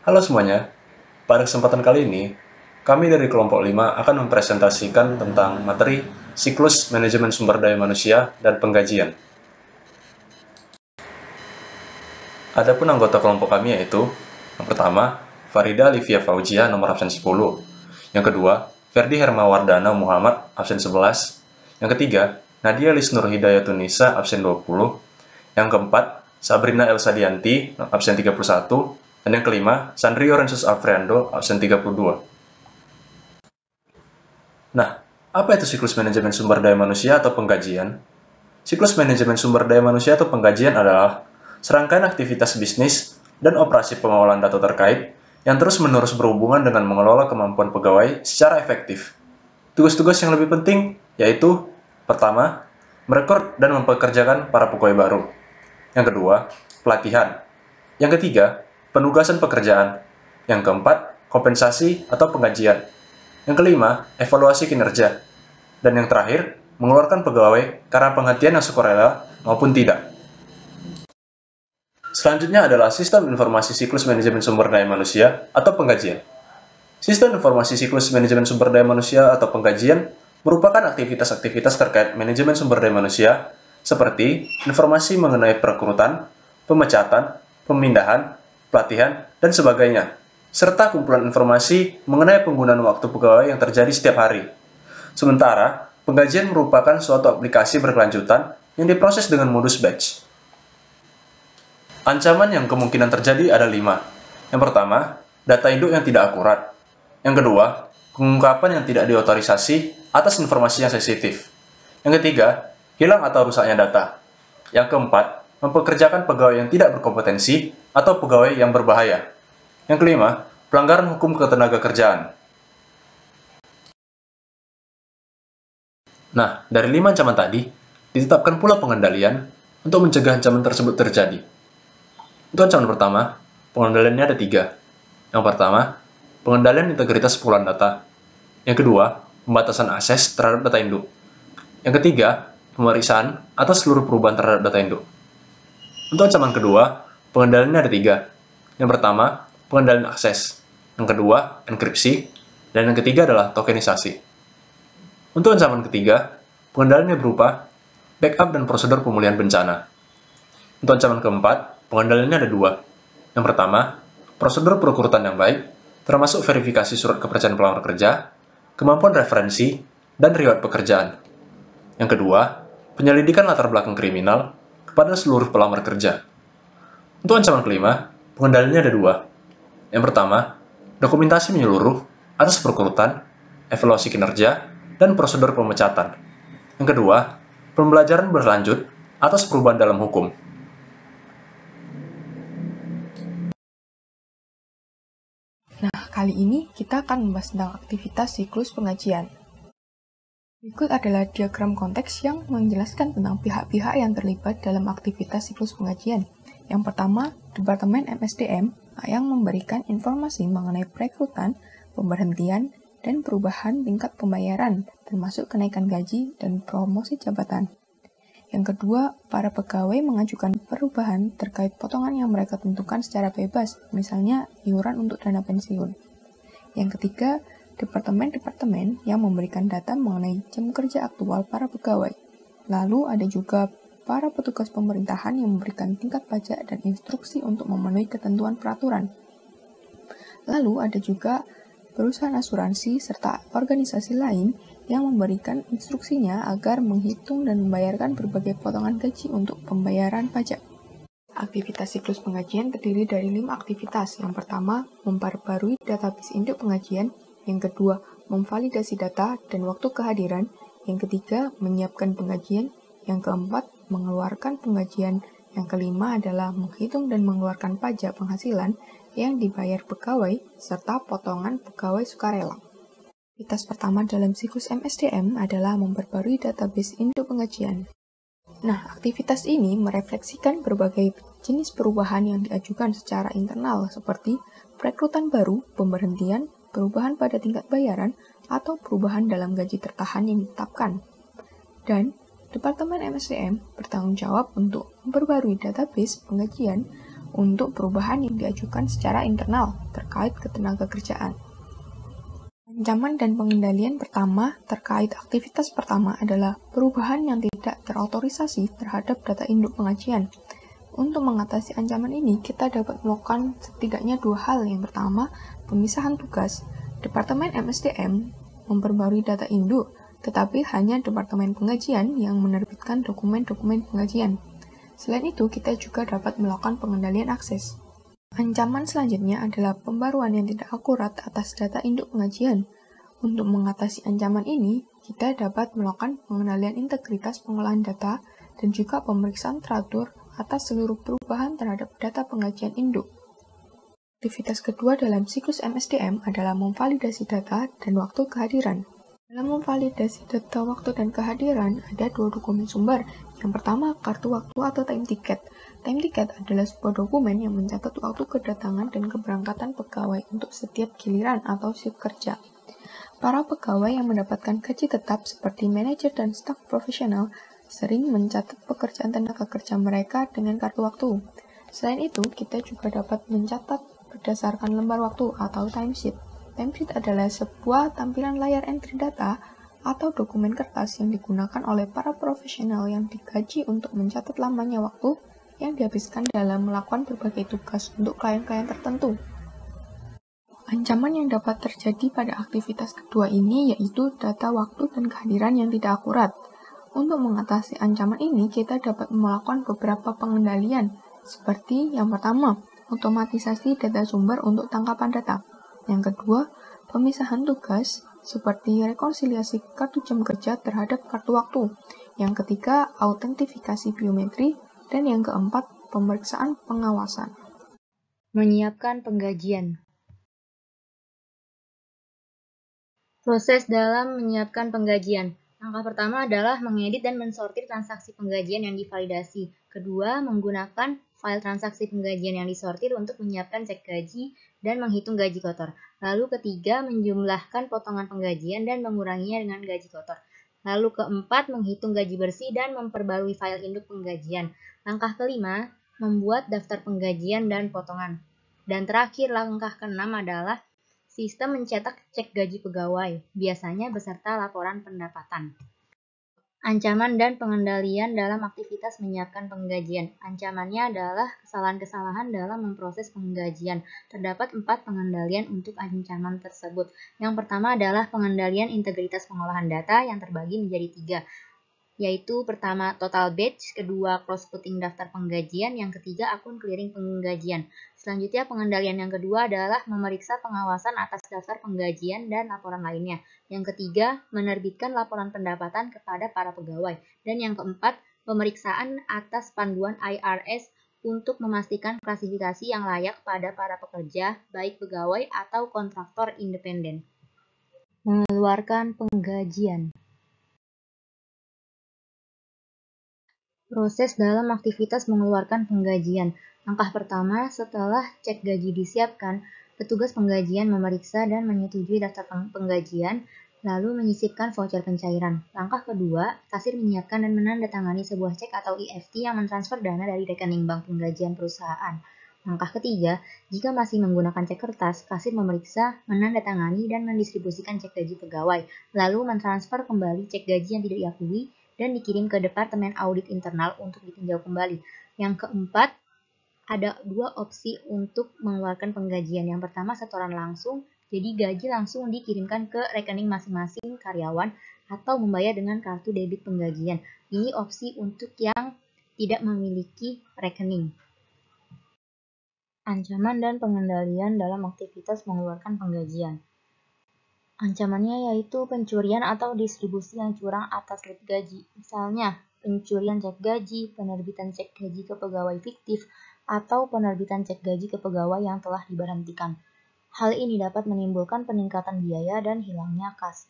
Halo semuanya, pada kesempatan kali ini, kami dari kelompok 5 akan mempresentasikan tentang materi siklus manajemen sumber daya manusia dan penggajian. Adapun anggota kelompok kami yaitu, yang pertama, Farida Livia Fauzia nomor absen 10, yang kedua, Ferdi Hermawardana Muhammad absen 11, yang ketiga, Nadia Lisnur Hidayatunisa absen 20, yang keempat, Sabrina Elsa Dianti absen 31, dan yang kelima, Sandri Orensus Alfreando absen 32. Nah, apa itu siklus manajemen sumber daya manusia atau penggajian? Siklus manajemen sumber daya manusia atau penggajian adalah serangkaian aktivitas bisnis dan operasi pengelolaan data terkait yang terus-menerus berhubungan dengan mengelola kemampuan pegawai secara efektif. Tugas-tugas yang lebih penting yaitu, pertama, merekrut dan mempekerjakan para pegawai baru. Yang kedua, pelatihan. Yang ketiga, penugasan pekerjaan. Yang keempat, kompensasi atau penggajian. Yang kelima, evaluasi kinerja. Dan yang terakhir, mengeluarkan pegawai karena penghentian yang sukarela maupun tidak. Selanjutnya adalah sistem informasi siklus manajemen sumber daya manusia atau penggajian. Sistem informasi siklus manajemen sumber daya manusia atau penggajian merupakan aktivitas-aktivitas terkait manajemen sumber daya manusia seperti informasi mengenai perekrutan, pemecatan, pemindahan, pelatihan, dan sebagainya, serta kumpulan informasi mengenai penggunaan waktu pegawai yang terjadi setiap hari. Sementara, penggajian merupakan suatu aplikasi berkelanjutan yang diproses dengan modus batch. Ancaman yang kemungkinan terjadi ada 5. Yang pertama, data induk yang tidak akurat. Yang kedua, pengungkapan yang tidak diotorisasi atas informasi yang sensitif. Yang ketiga, hilang atau rusaknya data. Yang keempat, mempekerjakan pegawai yang tidak berkompetensi atau pegawai yang berbahaya. Yang kelima, pelanggaran hukum ketenagakerjaan. Nah, dari 5 ancaman tadi, ditetapkan pula pengendalian untuk mencegah ancaman tersebut terjadi. Untuk ancaman pertama, pengendaliannya ada 3. Yang pertama, pengendalian integritas pengumpulan data. Yang kedua, pembatasan akses terhadap data induk. Yang ketiga, pemeriksaan atas seluruh perubahan terhadap data induk. Untuk ancaman kedua, pengendaliannya ada 3. Yang pertama, pengendalian akses. Yang kedua, enkripsi. Dan yang ketiga adalah tokenisasi. Untuk ancaman ketiga, pengendaliannya berupa backup dan prosedur pemulihan bencana. Untuk ancaman keempat, pengendaliannya ada 2. Yang pertama, prosedur perekrutan yang baik, termasuk verifikasi surat kepercayaan pelamar kerja, kemampuan referensi, dan riwayat pekerjaan. Yang kedua, penyelidikan latar belakang kriminal kepada seluruh pelamar kerja. Untuk ancaman kelima, pengendaliannya ada 2. Yang pertama, dokumentasi menyeluruh atas perekrutan, evaluasi kinerja, dan prosedur pemecatan. Yang kedua, pembelajaran berlanjut atas perubahan dalam hukum. Nah, kali ini kita akan membahas tentang aktivitas siklus penggajian. Berikut adalah diagram konteks yang menjelaskan tentang pihak-pihak yang terlibat dalam aktivitas siklus penggajian. Yang pertama, Departemen MSDM yang memberikan informasi mengenai perekrutan, pemberhentian, dan perubahan tingkat pembayaran, termasuk kenaikan gaji dan promosi jabatan. Yang kedua, para pegawai mengajukan perubahan terkait potongan yang mereka tentukan secara bebas, misalnya iuran untuk dana pensiun. Yang ketiga, departemen-departemen yang memberikan data mengenai jam kerja aktual para pegawai. Lalu ada juga para petugas pemerintahan yang memberikan tingkat pajak dan instruksi untuk memenuhi ketentuan peraturan. Lalu ada juga perusahaan asuransi serta organisasi lain yang memberikan instruksinya agar menghitung dan membayarkan berbagai potongan gaji untuk pembayaran pajak. Aktivitas siklus penggajian terdiri dari 5 aktivitas. Yang pertama, memperbarui database induk penggajian. Yang kedua, memvalidasi data dan waktu kehadiran. Yang ketiga, menyiapkan penggajian. Yang keempat, mengeluarkan penggajian. Yang kelima adalah menghitung dan mengeluarkan pajak penghasilan yang dibayar pegawai, serta potongan pegawai sukarela. Aktivitas pertama dalam siklus MSDM adalah memperbarui database induk penggajian. Nah, aktivitas ini merefleksikan berbagai jenis perubahan yang diajukan secara internal seperti perekrutan baru, pemberhentian, perubahan pada tingkat bayaran, atau perubahan dalam gaji tertahan yang ditetapkan. Dan Departemen MSDM bertanggung jawab untuk memperbarui database penggajian, untuk perubahan yang diajukan secara internal terkait ketenagakerjaan. Ancaman dan pengendalian pertama terkait aktivitas pertama adalah perubahan yang tidak terotorisasi terhadap data induk pengajian. Untuk mengatasi ancaman ini, kita dapat melakukan setidaknya dua hal. Yang pertama, pemisahan tugas. Departemen MSDM memperbarui data induk, tetapi hanya Departemen Pengajian yang menerbitkan dokumen-dokumen pengajian. Selain itu, kita juga dapat melakukan pengendalian akses. Ancaman selanjutnya adalah pembaruan yang tidak akurat atas data induk pengajian. Untuk mengatasi ancaman ini, kita dapat melakukan pengendalian integritas pengolahan data dan juga pemeriksaan teratur atas seluruh perubahan terhadap data pengajian induk. Aktivitas kedua dalam siklus MSDM adalah memvalidasi data dan waktu kehadiran. Dalam memvalidasi data waktu dan kehadiran, ada dua dokumen sumber. Yang pertama, kartu waktu atau time ticket. Time ticket adalah sebuah dokumen yang mencatat waktu kedatangan dan keberangkatan pegawai untuk setiap giliran atau shift kerja. Para pegawai yang mendapatkan gaji tetap seperti manajer dan staf profesional sering mencatat pekerjaan tenaga kerja mereka dengan kartu waktu. Selain itu, kita juga dapat mencatat berdasarkan lembar waktu atau timesheet. Timesheet adalah sebuah tampilan layar entry data atau dokumen kertas yang digunakan oleh para profesional yang digaji untuk mencatat lamanya waktu yang dihabiskan dalam melakukan berbagai tugas untuk klien-klien tertentu. Ancaman yang dapat terjadi pada aktivitas kedua ini yaitu data waktu dan kehadiran yang tidak akurat. Untuk mengatasi ancaman ini, kita dapat melakukan beberapa pengendalian, seperti yang pertama, otomatisasi data sumber untuk tangkapan data. Yang kedua, pemisahan tugas, seperti rekonsiliasi kartu jam kerja terhadap kartu waktu. Yang ketiga, autentifikasi biometri. Dan yang keempat, pemeriksaan pengawasan. Menyiapkan penggajian. Proses dalam menyiapkan penggajian. Langkah pertama adalah mengedit dan mensortir transaksi penggajian yang divalidasi. Kedua, menggunakan file transaksi penggajian yang disortir untuk menyiapkan cek gaji dan menghitung gaji kotor. Lalu ketiga, menjumlahkan potongan penggajian dan menguranginya dengan gaji kotor. Lalu keempat, menghitung gaji bersih dan memperbarui file induk penggajian. Langkah kelima, membuat daftar penggajian dan potongan. Dan terakhir, langkah keenam adalah sistem mencetak cek gaji pegawai, biasanya beserta laporan pendapatan. Ancaman dan pengendalian dalam aktivitas menyiapkan penggajian. Ancamannya adalah kesalahan-kesalahan dalam memproses penggajian. Terdapat 4 pengendalian untuk ancaman tersebut. Yang pertama adalah pengendalian integritas pengolahan data yang terbagi menjadi 3, yaitu pertama total batch, kedua cross-putting daftar penggajian, yang ketiga akun clearing penggajian. Selanjutnya pengendalian yang kedua adalah memeriksa pengawasan atas daftar penggajian dan laporan lainnya. Yang ketiga, menerbitkan laporan pendapatan kepada para pegawai. Dan yang keempat, pemeriksaan atas panduan IRS untuk memastikan klasifikasi yang layak pada para pekerja, baik pegawai atau kontraktor independen. Mengeluarkan penggajian. Proses dalam aktivitas mengeluarkan penggajian. Langkah pertama, setelah cek gaji disiapkan, petugas penggajian memeriksa dan menyetujui daftar penggajian, lalu menyisipkan voucher pencairan. Langkah kedua, kasir menyiapkan dan menandatangani sebuah cek atau EFT yang mentransfer dana dari rekening bank penggajian perusahaan. Langkah ketiga, jika masih menggunakan cek kertas, kasir memeriksa, menandatangani, dan mendistribusikan cek gaji pegawai, lalu mentransfer kembali cek gaji yang tidak diakui dan dikirim ke Departemen Audit Internal untuk ditinjau kembali. Yang keempat, ada 2 opsi untuk mengeluarkan penggajian. Yang pertama, setoran langsung, jadi gaji langsung dikirimkan ke rekening masing-masing karyawan atau membayar dengan kartu debit penggajian. Ini opsi untuk yang tidak memiliki rekening. Ancaman dan pengendalian dalam aktivitas mengeluarkan penggajian. Ancamannya yaitu pencurian atau distribusi yang curang atas slip gaji. Misalnya, pencurian cek gaji, penerbitan cek gaji ke pegawai fiktif, atau penerbitan cek gaji ke pegawai yang telah diberhentikan. Hal ini dapat menimbulkan peningkatan biaya dan hilangnya kas.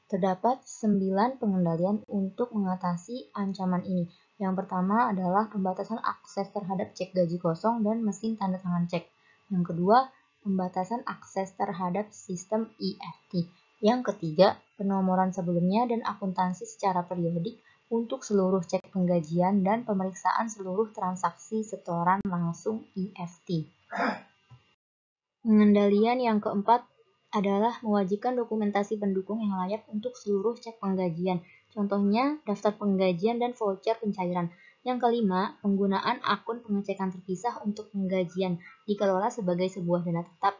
Terdapat 9 pengendalian untuk mengatasi ancaman ini. Yang pertama adalah pembatasan akses terhadap cek gaji kosong dan mesin tanda tangan cek. Yang kedua, pembatasan akses terhadap sistem EFT. Yang ketiga, penomoran sebelumnya dan akuntansi secara periodik untuk seluruh cek penggajian dan pemeriksaan seluruh transaksi setoran langsung EFT. Pengendalian yang keempat adalah mewajibkan dokumentasi pendukung yang layak untuk seluruh cek penggajian. Contohnya, daftar penggajian dan voucher pencairan. Yang kelima, penggunaan akun pengecekan terpisah untuk penggajian dikelola sebagai sebuah dana tetap.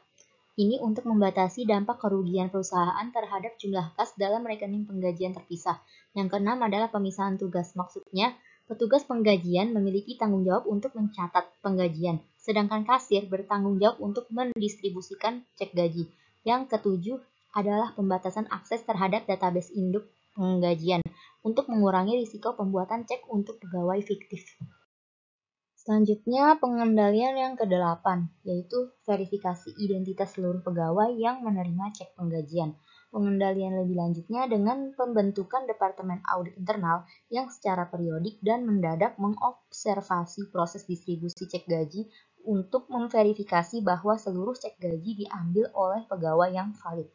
Ini untuk membatasi dampak kerugian perusahaan terhadap jumlah kas dalam rekening penggajian terpisah. Yang keenam adalah pemisahan tugas. Maksudnya, petugas penggajian memiliki tanggung jawab untuk mencatat penggajian, sedangkan kasir bertanggung jawab untuk mendistribusikan cek gaji. Yang ketujuh adalah pembatasan akses terhadap database induk penggajian untuk mengurangi risiko pembuatan cek untuk pegawai fiktif. Selanjutnya, pengendalian yang ke-8, yaitu verifikasi identitas seluruh pegawai yang menerima cek penggajian. Pengendalian lebih lanjutnya dengan pembentukan Departemen Audit Internal yang secara periodik dan mendadak mengobservasi proses distribusi cek gaji untuk memverifikasi bahwa seluruh cek gaji diambil oleh pegawai yang valid.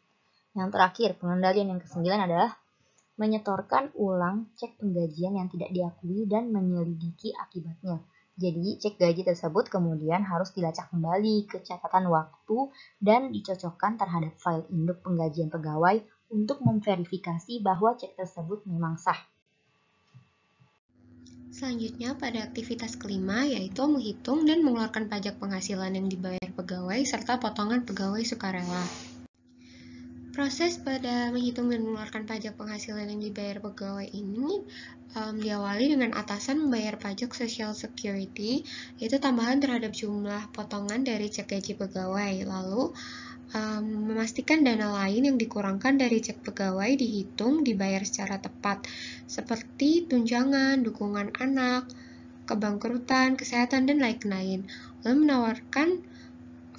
Yang terakhir, pengendalian yang ke-9 adalah menyetorkan ulang cek penggajian yang tidak diakui dan menyelidiki akibatnya. Jadi, cek gaji tersebut kemudian harus dilacak kembali ke catatan waktu dan dicocokkan terhadap file induk penggajian pegawai untuk memverifikasi bahwa cek tersebut memang sah. Selanjutnya, pada aktivitas kelima, yaitu menghitung dan mengeluarkan pajak penghasilan yang dibayar pegawai serta potongan pegawai sukarela. Proses pada menghitung dan mengeluarkan pajak penghasilan yang dibayar pegawai ini diawali dengan atasan membayar pajak Social Security, yaitu tambahan terhadap jumlah potongan dari cek gaji pegawai. Lalu, memastikan dana lain yang dikurangkan dari cek pegawai dihitung dibayar secara tepat, seperti tunjangan, dukungan anak, kebangkrutan, kesehatan, dan lain-lain. Lalu menawarkan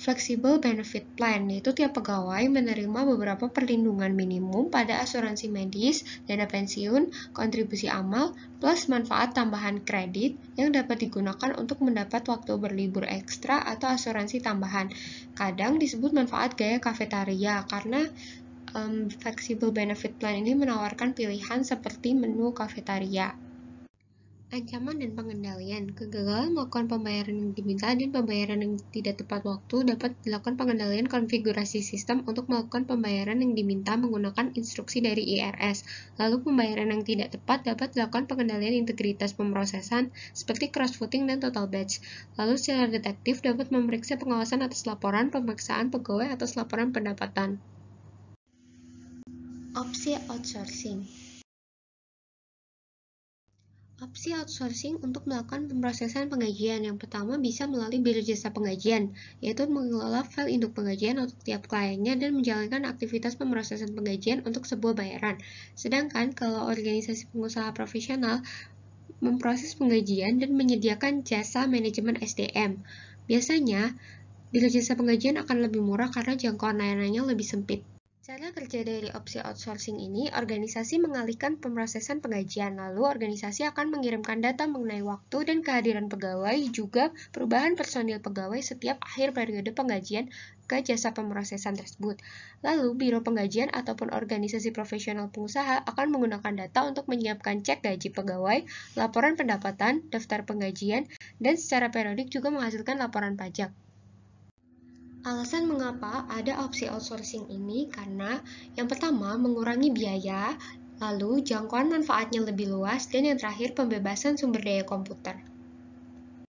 Flexible Benefit Plan, yaitu tiap pegawai menerima beberapa perlindungan minimum pada asuransi medis, dana pensiun, kontribusi amal, plus manfaat tambahan kredit yang dapat digunakan untuk mendapat waktu berlibur ekstra atau asuransi tambahan. Kadang disebut manfaat gaya kafetaria karena Flexible Benefit Plan ini menawarkan pilihan seperti menu kafetaria. Ancaman dan pengendalian. Kegagalan melakukan pembayaran yang diminta dan pembayaran yang tidak tepat waktu dapat dilakukan pengendalian konfigurasi sistem untuk melakukan pembayaran yang diminta menggunakan instruksi dari IRS. Lalu pembayaran yang tidak tepat dapat dilakukan pengendalian integritas pemrosesan seperti cross-voting dan total batch. Lalu secara detektif dapat memeriksa pengawasan atas laporan pemeriksaan pegawai atas laporan pendapatan. Opsi outsourcing. Opsi outsourcing untuk melakukan pemrosesan penggajian yang pertama bisa melalui biro jasa penggajian, yaitu mengelola file induk penggajian untuk tiap kliennya dan menjalankan aktivitas pemrosesan penggajian untuk sebuah bayaran. Sedangkan kalau organisasi pengusaha profesional memproses penggajian dan menyediakan jasa manajemen SDM. Biasanya, biro jasa penggajian akan lebih murah karena jangkauan layanannya lebih sempit. Cara kerja dari opsi outsourcing ini, organisasi mengalihkan pemrosesan penggajian, lalu organisasi akan mengirimkan data mengenai waktu dan kehadiran pegawai, juga perubahan personil pegawai setiap akhir periode penggajian ke jasa pemrosesan tersebut. Lalu, biro penggajian ataupun organisasi profesional pengusaha akan menggunakan data untuk menyiapkan cek gaji pegawai, laporan pendapatan, daftar penggajian, dan secara periodik juga menghasilkan laporan pajak. Alasan mengapa ada opsi outsourcing ini karena yang pertama mengurangi biaya, lalu jangkauan manfaatnya lebih luas, dan yang terakhir pembebasan sumber daya komputer.